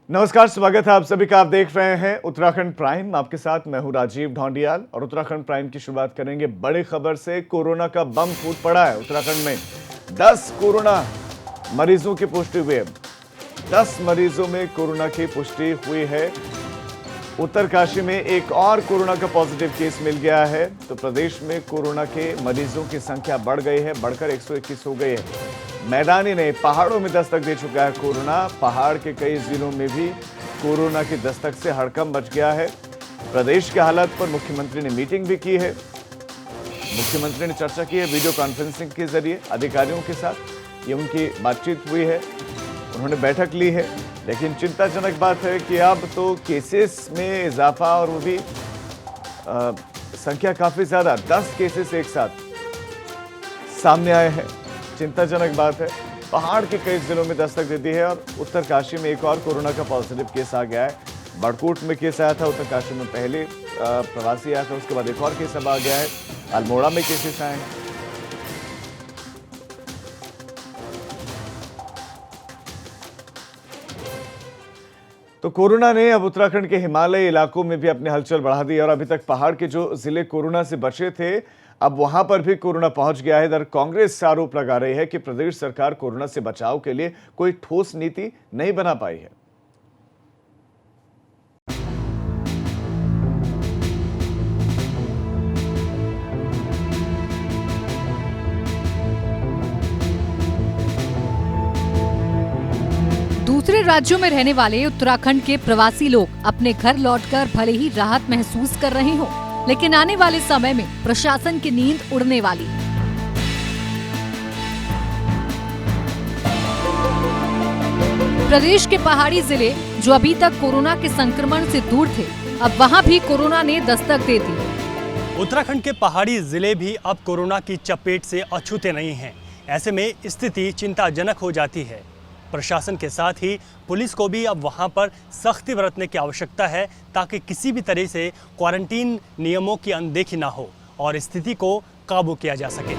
नमस्कार, स्वागत है आप सभी का। आप देख रहे हैं उत्तराखंड प्राइम। आपके साथ मैं हूं राजीव ढोंडियाल और उत्तराखंड प्राइम की शुरुआत करेंगे बड़ी खबर से। कोरोना का बम फूट पड़ा है उत्तराखंड में। 10 कोरोना मरीजों की पुष्टि हुई है। 10 मरीजों में कोरोना की पुष्टि हुई है। उत्तरकाशी में एक और कोरोना का पॉजिटिव केस मिल गया है। तो प्रदेश में कोरोना के मरीजों की संख्या बढ़ गई है, बढ़कर 121 हो गई है। मैदानी नहीं, पहाड़ों में दस्तक दे चुका है कोरोना। पहाड़ के कई जिलों में भी कोरोना की दस्तक से हड़कंप मच गया है। प्रदेश के हालात पर मुख्यमंत्री ने मीटिंग भी की है। मुख्यमंत्री ने चर्चा की है वीडियो कॉन्फ्रेंसिंग के जरिए अधिकारियों के साथ। ये उनकी बातचीत हुई है, उन्होंने बैठक ली है। लेकिन चिंताजनक बात है कि अब तो केसेस में इजाफा, और वो भी संख्या काफी ज्यादा, 10 केसेस एक साथ सामने आए हैं। चिंताजनक बात है। पहाड़ के कई जिलों में दस्तक दे दी है और उत्तरकाशी में एक और कोरोना का पॉजिटिव केस आ गया है। बड़कोट में केस आया था, उत्तरकाशी में पहले प्रवासी आया था, उसके बाद एक और केस अब आ गया है। अल्मोड़ा में केसेस आए हैं। तो कोरोना ने अब उत्तराखंड के हिमालयी इलाकों में भी अपनी हलचल बढ़ा दी और अभी तक पहाड़ के जो जिले कोरोना से बचे थे, अब वहां पर भी कोरोना पहुंच गया है। इधर कांग्रेस आरोप लगा रही है कि प्रदेश सरकार कोरोना से बचाव के लिए कोई ठोस नीति नहीं बना पाई है। दूसरे राज्यों में रहने वाले उत्तराखंड के प्रवासी लोग अपने घर लौटकर भले ही राहत महसूस कर रहे हों, लेकिन आने वाले समय में प्रशासन की नींद उड़ने वाली है। प्रदेश के पहाड़ी जिले जो अभी तक कोरोना के संक्रमण से दूर थे, अब वहां भी कोरोना ने दस्तक दे दी। उत्तराखंड के पहाड़ी जिले भी अब कोरोना की चपेट से अछूते नहीं हैं। ऐसे में स्थिति चिंताजनक हो जाती है। प्रशासन के साथ ही पुलिस को भी अब वहां पर सख्ती बरतने की आवश्यकता है, ताकि किसी भी तरह से क्वारंटीन नियमों की अनदेखी ना हो और स्थिति को काबू किया जा सके।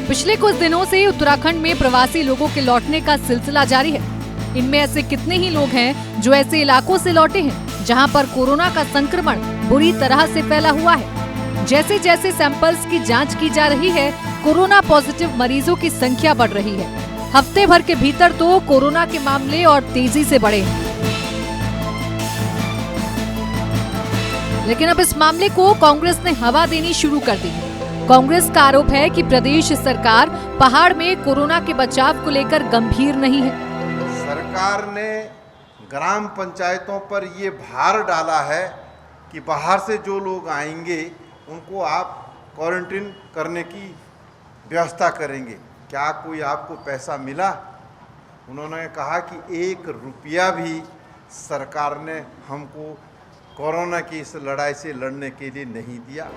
पिछले कुछ दिनों से उत्तराखंड में प्रवासी लोगों के लौटने का सिलसिला जारी है। इनमें ऐसे कितने ही लोग हैं जो ऐसे इलाकों से लौटे हैं जहां पर कोरोना का संक्रमण बुरी तरह से फैला हुआ है। जैसे जैसे सैंपल्स की जांच की जा रही है, कोरोना पॉजिटिव मरीजों की संख्या बढ़ रही है। हफ्ते भर के भीतर तो कोरोना के मामले और तेजी से बढ़े हैं। लेकिन अब इस मामले को कांग्रेस ने हवा देनी शुरू कर दी है। कांग्रेस का आरोप है कि प्रदेश सरकार पहाड़ में कोरोना के बचाव को लेकर गंभीर नहीं है। सरकार ने ग्राम पंचायतों पर ये भार डाला है कि बाहर से जो लोग आएंगे उनको आप क्वारंटीन करने की व्यवस्था करेंगे। क्या कोई आपको पैसा मिला? उन्होंने कहा कि 1 रुपया भी सरकार ने हमको कोरोना की इस लड़ाई से लड़ने के लिए नहीं दिया।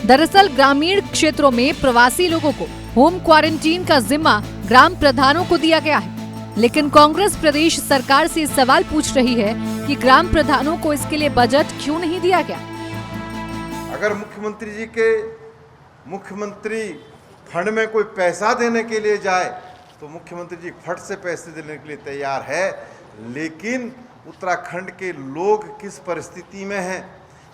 दरअसल ग्रामीण क्षेत्रों में प्रवासी लोगों को होम क्वारंटीन का जिम्मा ग्राम प्रधानों को दिया गया है। लेकिन कांग्रेस प्रदेश सरकार से सवाल पूछ रही है कि ग्राम प्रधानों को इसके लिए बजट क्यों नहीं दिया गया। अगर मुख्यमंत्री जी के मुख्यमंत्री फंड में कोई पैसा देने के लिए जाए तो मुख्यमंत्री जी फट से पैसे देने के लिए तैयार है, लेकिन उत्तराखंड के लोग किस परिस्थिति में हैं,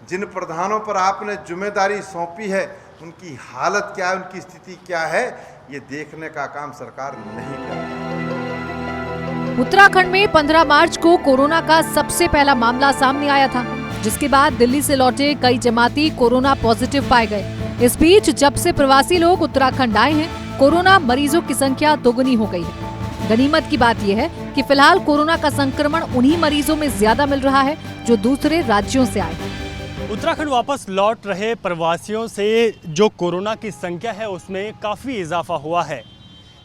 जिन प्रधानों पर आपने जिम्मेदारी सौंपी है, उनकी हालत क्या है, उनकी स्थिति क्या है, ये देखने का काम सरकार नहीं कर रही। उत्तराखंड में 15 मार्च को कोरोना का सबसे पहला मामला सामने आया था, जिसके बाद दिल्ली से लौटे कई जमाती कोरोना पॉजिटिव पाए गए। इस बीच जब से प्रवासी लोग उत्तराखंड आए हैं, कोरोना मरीजों की संख्या दोगुनी हो गई है। गनीमत की बात यह है कि फिलहाल कोरोना का संक्रमण उन्हीं मरीजों में ज्यादा मिल रहा है जो दूसरे राज्यों से आए हैं। उत्तराखंड वापस लौट रहे प्रवासियों से जो कोरोना की संख्या है उसमें काफ़ी इजाफा हुआ है।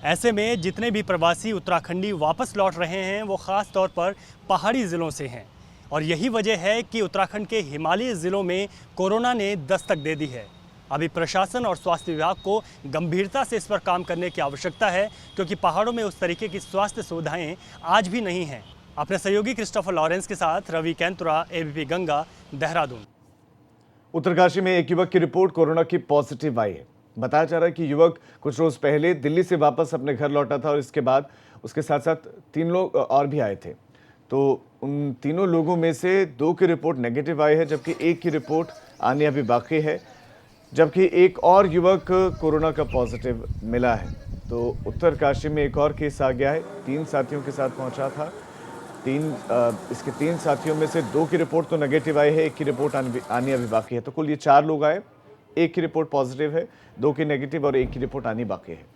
ऐसे में जितने भी प्रवासी उत्तराखंडी वापस लौट रहे हैं वो ख़ास तौर पर पहाड़ी ज़िलों से हैं, और यही वजह है कि उत्तराखंड के हिमालयी ज़िलों में कोरोना ने दस्तक दे दी है। अभी प्रशासन और स्वास्थ्य विभाग को गंभीरता से इस पर काम करने की आवश्यकता है, क्योंकि पहाड़ों में उस तरीके की स्वास्थ्य सुविधाएं आज भी नहीं हैं। अपने सहयोगी क्रिस्टोफर लॉरेंस के साथ रवि कैंतुरा, एबीपी गंगा, देहरादून। उत्तरकाशी में एक युवक की रिपोर्ट कोरोना की पॉजिटिव आई है। बताया जा रहा है कि युवक कुछ रोज पहले दिल्ली से वापस अपने घर लौटा था और इसके बाद उसके साथ साथ 3 लोग और भी आए थे। तो उन तीनों लोगों में से 2 की रिपोर्ट नेगेटिव आई है, जबकि 1 की रिपोर्ट आनी अभी बाकी है, जबकि एक और युवक कोरोना का पॉजिटिव मिला है। तो उत्तरकाशी में एक और केस आ गया है, 3 साथियों के साथ पहुंचा था। इसके 3 साथियों में से 2 की रिपोर्ट तो नेगेटिव आई है, 1 की रिपोर्ट आनी अभी बाकी है। तो कुल ये 4 लोग आए, 1 की रिपोर्ट पॉजिटिव है, 2 की नेगेटिव और 1 की रिपोर्ट आनी बाकी है।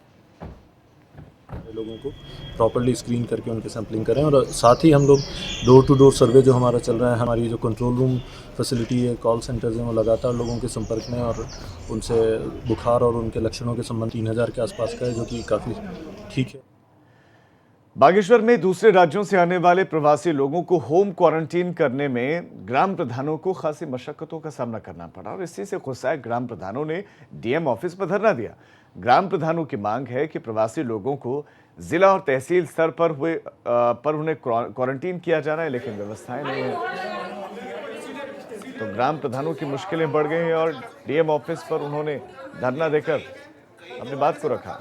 लोगों को प्रॉपर्ली स्क्रीन करके उनके सैम्पलिंग करें, और साथ ही हम लोग डोर टू डोर सर्वे जो हमारा चल रहा है, हमारी जो कंट्रोल रूम फैसिलिटी है, कॉल सेंटर्स हैं, वो लगातार लोगों के संपर्क में और उनसे बुखार और उनके लक्षणों के संबंध 3000 के आसपास का है, जो कि काफ़ी ठीक है। बागेश्वर में दूसरे राज्यों से आने वाले प्रवासी लोगों को होम क्वारंटीन करने में ग्राम प्रधानों को खासी मशक्कतों का सामना करना पड़ा, और इसी से गुस्साए ग्राम प्रधानों ने डीएम ऑफिस पर धरना दिया। ग्राम प्रधानों की मांग है कि प्रवासी लोगों को जिला और तहसील स्तर पर उन्हें क्वारंटीन किया जा रहा है, लेकिन व्यवस्थाएं नहीं है। तो ग्राम प्रधानों की मुश्किलें बढ़ गई हैं और डीएम ऑफिस पर उन्होंने धरना देकर अपनी बात को रखा।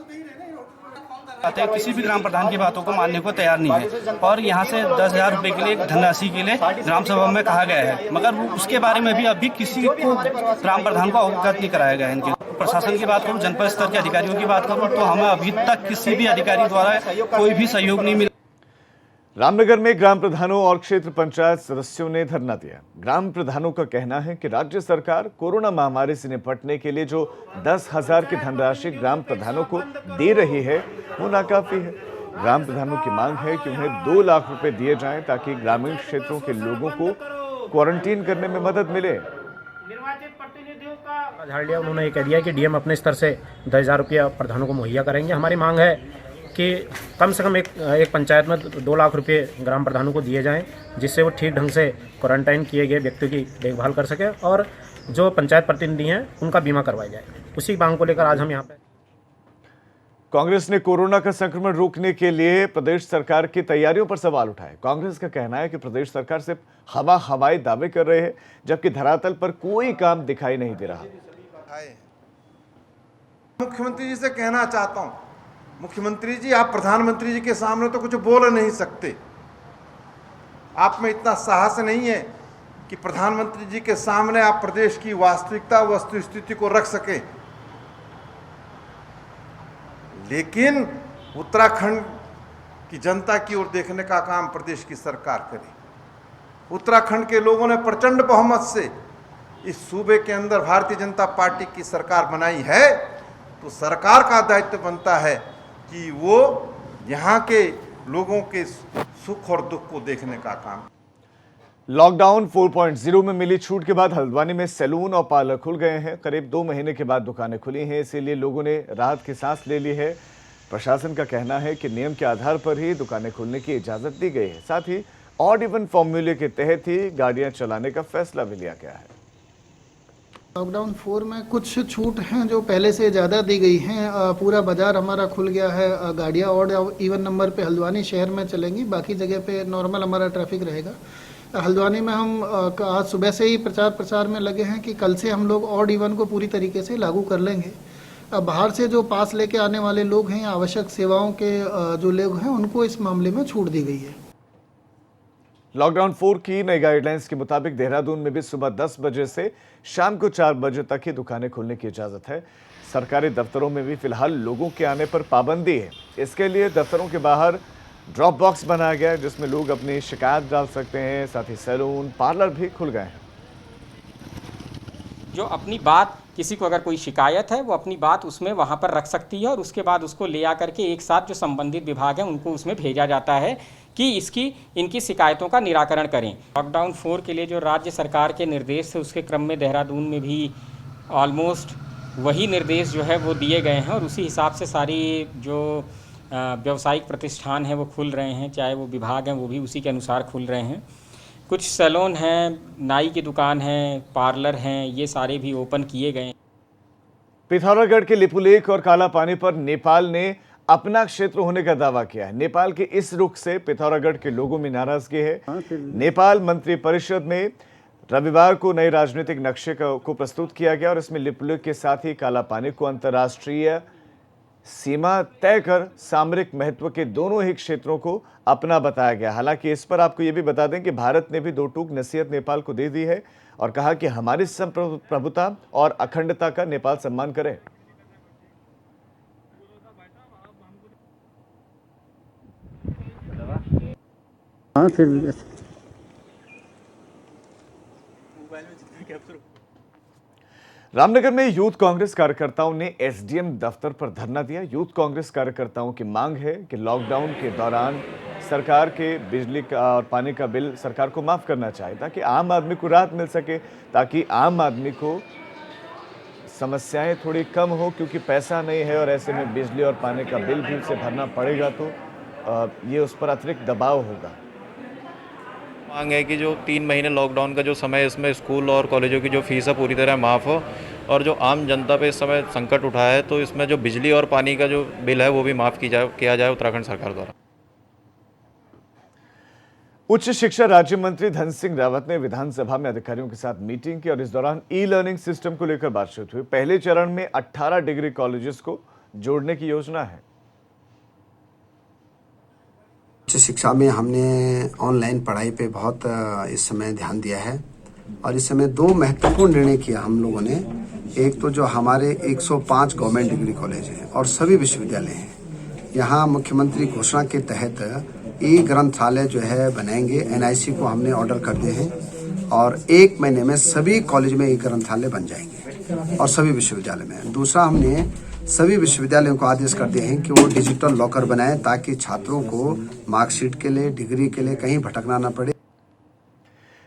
किसी भी ग्राम प्रधान की बातों को मानने को तैयार नहीं है, और यहाँ से 10,000 रुपए के लिए धनराशि के लिए ग्राम सभा में कहा गया है, मगर उसके बारे में भी अभी किसी को ग्राम प्रधान को अवगत नहीं कराया गया है। इनके प्रशासन की बात करूँ, जनपद स्तर के अधिकारियों की बात करूँ, तो हमें अभी तक किसी भी अधिकारी द्वारा कोई भी सहयोग नहीं मिला। रामनगर में ग्राम प्रधानों और क्षेत्र पंचायत सदस्यों ने धरना दिया। ग्राम प्रधानों का कहना है कि राज्य सरकार कोरोना महामारी से निपटने के लिए जो 10,000 की धनराशि ग्राम प्रधानों को दे रही है वो नाकाफी है। ग्राम प्रधानों की मांग है कि उन्हें 2 लाख रुपए दिए जाएं ताकि ग्रामीण क्षेत्रों के लोगों को क्वारंटीन करने में मदद मिले। झाड़ लिया, उन्होंने ये कह दिया कि डीएम अपने स्तर से 10,000 रुपया प्रधानों को मुहैया करेंगे। हमारी मांग है कि कम से कम एक पंचायत में 2 लाख रुपए ग्राम प्रधानों को दिए जाएं, जिससे वो ठीक ढंग से क्वारंटाइन किए गए व्यक्तियों की देखभाल कर सके, और जो पंचायत प्रतिनिधि हैं उनका बीमा करवाया जाए। उसी मांग को लेकर आज हम यहाँ पे। कांग्रेस ने कोरोना का संक्रमण रोकने के लिए प्रदेश सरकार की तैयारियों पर सवाल उठाए। कांग्रेस का कहना है कि प्रदेश सरकार सिर्फ हवाई दावे कर रहे हैं, जबकि धरातल पर कोई काम दिखाई नहीं दे रहा। मुख्यमंत्री जी से कहना चाहता हूं, मुख्यमंत्री जी, आप प्रधानमंत्री जी के सामने तो कुछ बोल नहीं सकते। आप में इतना साहस नहीं है कि प्रधानमंत्री जी के सामने आप प्रदेश की वास्तविकता, वस्तुस्थिति को रख सके। लेकिन उत्तराखंड की जनता की ओर देखने का काम प्रदेश की सरकार करे। उत्तराखंड के लोगों ने प्रचंड बहुमत से इस सूबे के अंदर भारतीय जनता पार्टी की सरकार बनाई है, तो सरकार का दायित्व बनता है कि वो यहाँ के लोगों के सुख और दुख को देखने का काम। लॉकडाउन 4.0 में मिली छूट के बाद हल्द्वानी में सैलून और पार्लर खुल गए हैं। करीब 2 महीने के बाद दुकानें खुली हैं, इसीलिए लोगों ने राहत की सांस ले ली है। प्रशासन का कहना है कि नियम के आधार पर ही दुकानें खुलने की इजाजत दी गई है। साथ ही ऑड इवन फॉर्मूले के तहत ही गाड़ियां चलाने का फैसला भी लिया गया है। लॉकडाउन 4 में कुछ छूट हैं जो पहले से ज़्यादा दी गई हैं। पूरा बाजार हमारा खुल गया है। गाड़ियाँ ऑड इवन नंबर पे हल्द्वानी शहर में चलेंगी, बाकी जगह पे नॉर्मल हमारा ट्रैफिक रहेगा। हल्द्वानी में हम आज सुबह से ही प्रचार में लगे हैं कि कल से हम लोग ऑड इवन को पूरी तरीके से लागू कर लेंगे। बाहर से जो पास लेके आने वाले लोग हैं, आवश्यक सेवाओं के जो लोग हैं, उनको इस मामले में छूट दी गई है। लॉकडाउन 4 की नई गाइडलाइंस के मुताबिक देहरादून में भी सुबह 10 बजे से शाम को 4 बजे तक ही दुकानें खोलने की इजाजत है। सरकारी दफ्तरों में भी फिलहाल लोगों के आने पर पाबंदी है। इसके लिए दफ्तरों के बाहर ड्रॉप बॉक्स बनाया गया है, जिसमें लोग अपनी शिकायत डाल सकते हैं। साथ ही सैलून, पार्लर भी खुल गए हैं। जो अपनी बात, किसी को अगर कोई शिकायत है वो अपनी बात उसमें वहाँ पर रख सकती है, और उसके बाद उसको ले आकर के एक साथ जो संबंधित विभाग हैं उनको उसमें भेजा जाता है कि इनकी शिकायतों का निराकरण करें। लॉकडाउन 4 के लिए जो राज्य सरकार के निर्देश थे, उसके क्रम में देहरादून में भी ऑलमोस्ट वही निर्देश जो है वो दिए गए हैं, और उसी हिसाब से सारी जो व्यावसायिक प्रतिष्ठान हैं वो खुल रहे हैं, चाहे वो विभाग हैं वो भी उसी के अनुसार खुल रहे हैं। कुछ सैलून हैं, नाई की दुकान है, पार्लर हैं, ये सारे भी ओपन किए गए। पिथौरागढ़ के लिपुलेख और काला पानी पर नेपाल ने अपना क्षेत्र होने का दावा किया है। नेपाल के इस रुख से पिथौरागढ़ के लोगों में नाराजगी है। नेपाल मंत्रिपरिषद में रविवार को नए राजनीतिक नक्शे को प्रस्तुत किया गया, और इसमें लिपुलेख के साथ ही काला पानी को अंतर्राष्ट्रीय सीमा तय कर सामरिक महत्व के दोनों ही क्षेत्रों को अपना बताया गया। हालांकि इस पर आपको ये भी बता दें कि भारत ने भी दो टूक नसीहत नेपाल को दे दी है और कहा कि हमारी संप्रभुता और अखंडता का नेपाल सम्मान करे। रामनगर में यूथ कांग्रेस कार्यकर्ताओं ने एसडीएम दफ्तर पर धरना दिया। यूथ कांग्रेस कार्यकर्ताओं की मांग है कि लॉकडाउन के दौरान सरकार के बिजली का और पानी का बिल सरकार को माफ करना चाहिए ताकि आम आदमी को राहत मिल सके, ताकि आम आदमी को समस्याएं थोड़ी कम हो, क्योंकि पैसा नहीं है और ऐसे में बिजली और पानी का बिल भी उसे भरना पड़ेगा तो ये उस पर अतिरिक्त दबाव होगा। मांग है कि जो 3 महीने लॉकडाउन का जो समय है इसमें स्कूल और कॉलेजों की जो फीस है पूरी तरह माफ़ हो, और जो आम जनता पे इस समय संकट उठा है तो इसमें जो बिजली और पानी का जो बिल है वो भी माफ़ किया जाए उत्तराखंड सरकार द्वारा। उच्च शिक्षा राज्य मंत्री धन सिंह रावत ने विधानसभा में अधिकारियों के साथ मीटिंग की और इस दौरान ई लर्निंग सिस्टम को लेकर बातचीत हुई। पहले चरण में 18 डिग्री कॉलेजेस को जोड़ने की योजना है। उच्च शिक्षा में हमने ऑनलाइन पढ़ाई पे बहुत इस समय ध्यान दिया है और इस समय 2 महत्वपूर्ण निर्णय किया हम लोगों ने। एक तो जो हमारे 105 गवर्नमेंट डिग्री कॉलेज हैं और सभी विश्वविद्यालय हैं, यहाँ मुख्यमंत्री घोषणा के तहत ई ग्रंथालय जो है बनाएंगे। एनआईसी को हमने ऑर्डर कर दिए हैं और 1 महीने में सभी कॉलेज में ई ग्रंथालय बन जाएंगे और सभी विश्वविद्यालय में। दूसरा, हमने सभी विश्वविद्यालयों को आदेश कर दिए हैं कि वो डिजिटल लॉकर बनाएं ताकि छात्रों को मार्कशीट के लिए, डिग्री के लिए कहीं भटकना न पड़े।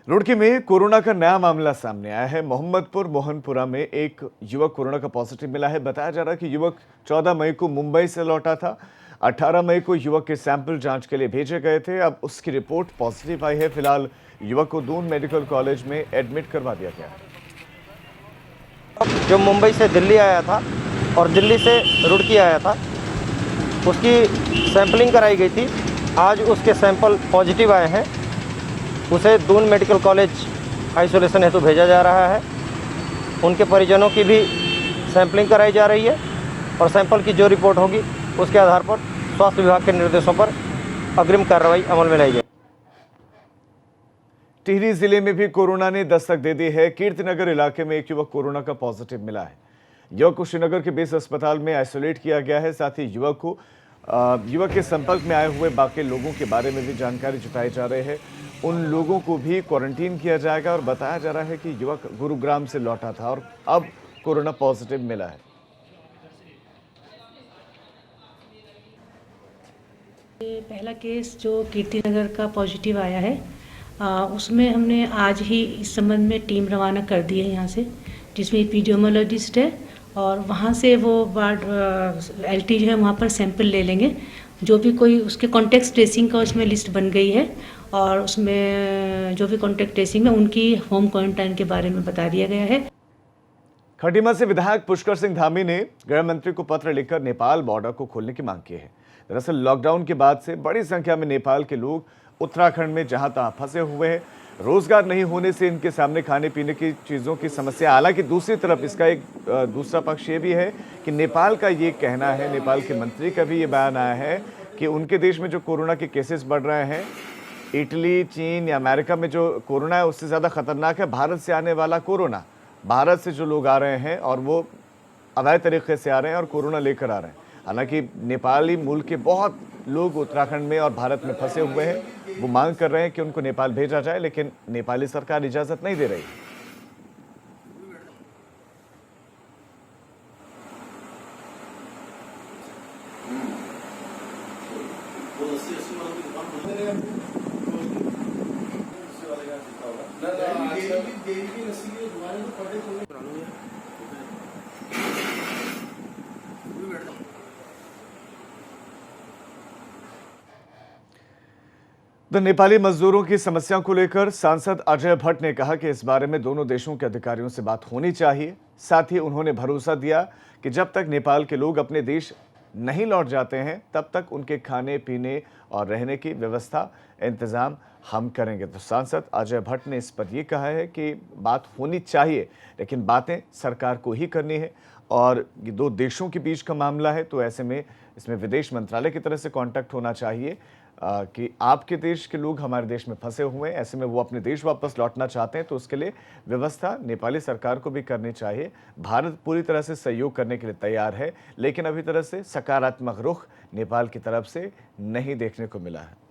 रुड़की में कोरोना का नया मामला सामने आया है। मोहम्मदपुर मोहनपुरा में एक युवक कोरोना का पॉजिटिव मिला है। बताया जा रहा है कि युवक 14 मई को मुंबई से लौटा था। 18 मई को युवक के सैंपल जांच के लिए भेजे गए थे। अब उसकी रिपोर्ट पॉजिटिव आई है। फिलहाल युवक को दून मेडिकल कॉलेज में एडमिट करवा दिया गया है। जो मुंबई से दिल्ली आया था और दिल्ली से रुड़की आया था, उसकी सैंपलिंग कराई गई थी। आज उसके सैंपल पॉजिटिव आए हैं। उसे दून मेडिकल कॉलेज आइसोलेशन हेतु भेजा जा रहा है। उनके परिजनों की भी सैंपलिंग कराई जा रही है और सैंपल की जो रिपोर्ट होगी उसके आधार पर स्वास्थ्य विभाग के निर्देशों पर अग्रिम कार्रवाई अमल में लाई जाएगी। टिहरी जिले में भी कोरोना ने दस्तक दे दी है। कीर्तिनगर इलाके में एक युवक कोरोना का पॉजिटिव मिला है। युवक को श्रीनगर के बेस अस्पताल में आइसोलेट किया गया है। साथ ही युवक के संपर्क में आए हुए बाकी लोगों के बारे में भी जानकारी जुटाई जा रही है। उन लोगों को भी क्वारंटीन किया जाएगा और बताया जा रहा है कि युवक गुरुग्राम से लौटा था और अब कोरोना पॉजिटिव मिला है। पहला केस जो कीर्तिनगर का पॉजिटिव आया है, उसमें हमने आज ही इस संबंध में टीम रवाना कर दी है यहाँ से, जिसमें एपिडेमियोलॉजिस्ट है और वहाँ से वो वार्ड एलटी जो है वहाँ पर सैंपल ले लेंगे। जो भी कोई उसके कॉन्टेक्ट ट्रेसिंग का उसमें लिस्ट बन गई है और उसमें जो भी कॉन्टेक्ट ट्रेसिंग में उनकी होम क्वारंटाइन के बारे में बता दिया गया है। खटीमा से विधायक पुष्कर सिंह धामी ने गृह मंत्री को पत्र लिखकर नेपाल बॉर्डर को खोलने की मांग की है। दरअसल लॉकडाउन के बाद से बड़ी संख्या में नेपाल के लोग उत्तराखंड में जहां तहां फंसे हुए हैं। रोजगार नहीं होने से इनके सामने खाने पीने की चीज़ों की समस्या। हालांकि दूसरी तरफ इसका एक दूसरा पक्ष ये भी है कि नेपाल का ये कहना है, नेपाल के मंत्री का भी ये बयान आया है कि उनके देश में जो कोरोना के केसेस बढ़ रहे हैं, इटली, चीन या अमेरिका में जो कोरोना है उससे ज़्यादा खतरनाक है भारत से आने वाला कोरोना। भारत से जो लोग आ रहे हैं और वो अवैध तरीके से आ रहे हैं और कोरोना लेकर आ रहे हैं। हालांकि नेपाली मूल के बहुत लोग उत्तराखंड में और भारत में फंसे हुए हैं। वो मांग कर रहे हैं कि उनको नेपाल भेजा जाए, लेकिन नेपाली सरकार इजाज़त नहीं दे रही। तो नेपाली मजदूरों की समस्याओं को लेकर सांसद अजय भट्ट ने कहा कि इस बारे में दोनों देशों के अधिकारियों से बात होनी चाहिए। साथ ही उन्होंने भरोसा दिया कि जब तक नेपाल के लोग अपने देश नहीं लौट जाते हैं तब तक उनके खाने पीने और रहने की व्यवस्था इंतजाम हम करेंगे। तो सांसद अजय भट्ट ने इस पर यह कहा है कि बात होनी चाहिए, लेकिन बातें सरकार को ही करनी है और ये दो देशों के बीच का मामला है, तो ऐसे में इसमें विदेश मंत्रालय की तरफ से कांटेक्ट होना चाहिए कि आपके देश के लोग हमारे देश में फंसे हुए हैं, ऐसे में वो अपने देश वापस लौटना चाहते हैं, तो उसके लिए व्यवस्था नेपाली सरकार को भी करनी चाहिए। भारत पूरी तरह से सहयोग करने के लिए तैयार है, लेकिन अभी तरह से सकारात्मक रुख नेपाल की तरफ से नहीं देखने को मिला है।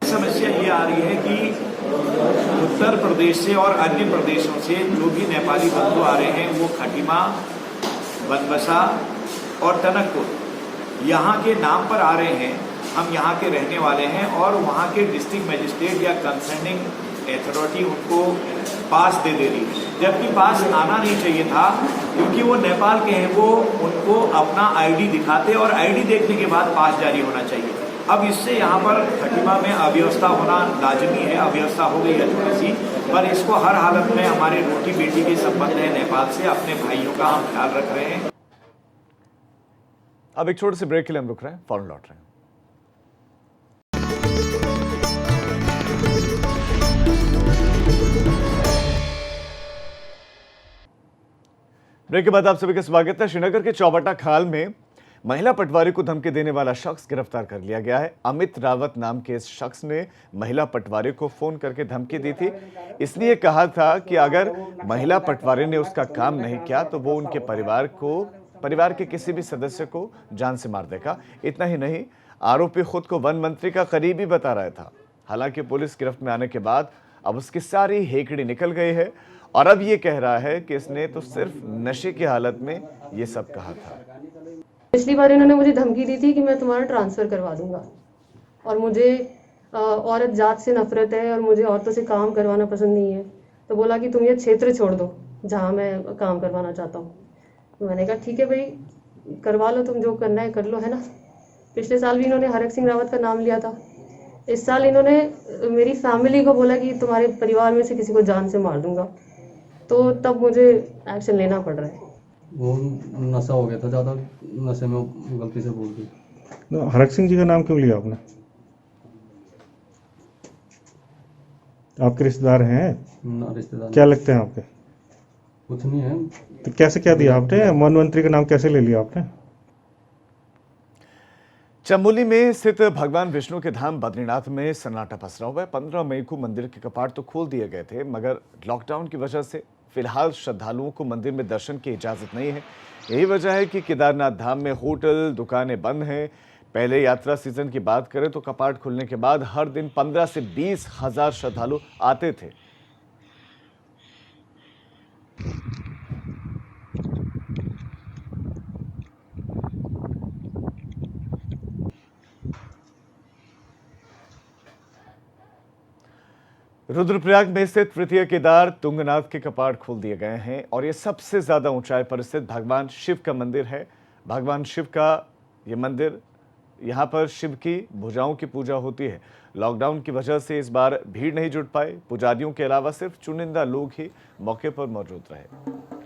समस्या ये आ रही है कि उत्तर प्रदेश से और अन्य प्रदेशों से जो भी नेपाली बंधु आ रहे हैं वो खटीमा, बनबसा और टनकपुर यहाँ के नाम पर आ रहे हैं। हम यहाँ के रहने वाले हैं और वहाँ के डिस्ट्रिक्ट मजिस्ट्रेट या कंसर्निंग अथॉरिटी उनको पास दे रही है, जबकि पास आना नहीं चाहिए था, क्योंकि वो नेपाल के हैं। वो उनको अपना आईडी दिखाते और आईडी देखने के बाद पास जारी होना चाहिए। अब इससे यहाँ पर खटीमा में अव्यवस्था होना लाजमी है, अव्यवस्था हो गई है थोड़ी सी, पर इसको हर हालत में हमारे रोटी बेटी के संबंध है नेपाल से, अपने भाइयों का हम ख्याल रख रहे हैं। अब एक छोटे से ब्रेक के लिए हम रुक रहे हैं, फौरन लौट रहे हैं। ब्रेक के बाद आप सभी का स्वागत है। श्रीनगर के चौबटा खाल में महिला पटवारी को धमकी देने वाला शख्स गिरफ्तार कर लिया गया है। अमित रावत नाम के इस शख्स ने महिला पटवारी को फोन करके धमकी दी थी। इसलिए कहा था कि अगर महिला पटवारी ने उसका काम नहीं किया तो वो उनके परिवार के किसी भी सदस्य को जान से मार देगा। इतना ही नहीं, आरोपी खुद को वन मंत्री का करीबी बता रहा था। हालांकि पुलिस गिरफ्त में आने के बाद अब उसकी सारी हेकड़ी निकल गई है और अब ये कह रहा है कि इसने तो सिर्फ नशे की हालत में ये सब कहा था। पिछली बार इन्होंने मुझे धमकी दी थी कि मैं तुम्हारा ट्रांसफ़र करवा दूंगा और मुझे औरत जात से नफरत है और मुझे औरतों से काम करवाना पसंद नहीं है, तो बोला कि तुम ये क्षेत्र छोड़ दो जहां मैं काम करवाना चाहता हूं। मैंने कहा ठीक है भाई, करवा लो, तुम जो करना है कर लो, है ना। पिछले साल भी इन्होंने हरक सिंह रावत का नाम लिया था। इस साल इन्होंने मेरी फैमिली को बोला कि तुम्हारे परिवार में से किसी को जान से मार दूंगा, तो तब मुझे एक्शन लेना पड़ रहा है। वो नशा हो गया था ज़्यादा, नशे में गलती से बोल दी। तो हरक सिंह जी का नाम क्यों लिया आपने? आपके रिश्तेदार हैं? ना, रिश्तेदार क्या लगते हैं आपके? कुछ नहीं है। तो कैसे क्या दिया आपने? वन मंत्री का नाम कैसे ले लिया आपने? चमोली में स्थित भगवान विष्णु के धाम बद्रीनाथ में सन्नाटा पसरा हुआ है। 15 मई को मंदिर के कपाट तो खोल दिए गए थे, मगर लॉकडाउन की वजह से फिलहाल श्रद्धालुओं को मंदिर में दर्शन की इजाजत नहीं है। यही वजह है कि केदारनाथ धाम में होटल, दुकानें बंद हैं। पहले यात्रा सीजन की बात करें तो कपाट खुलने के बाद हर दिन 15 से 20 हजार श्रद्धालु आते थे। रुद्रप्रयाग में स्थित तृतीय केदार तुंगनाथ के कपाट खोल दिए गए हैं और ये सबसे ज्यादा ऊंचाई पर स्थित भगवान शिव का मंदिर है। भगवान शिव का ये मंदिर, यहाँ पर शिव की भुजाओं की पूजा होती है। लॉकडाउन की वजह से इस बार भीड़ नहीं जुट पाई। पुजारियों के अलावा सिर्फ चुनिंदा लोग ही मौके पर मौजूद रहे।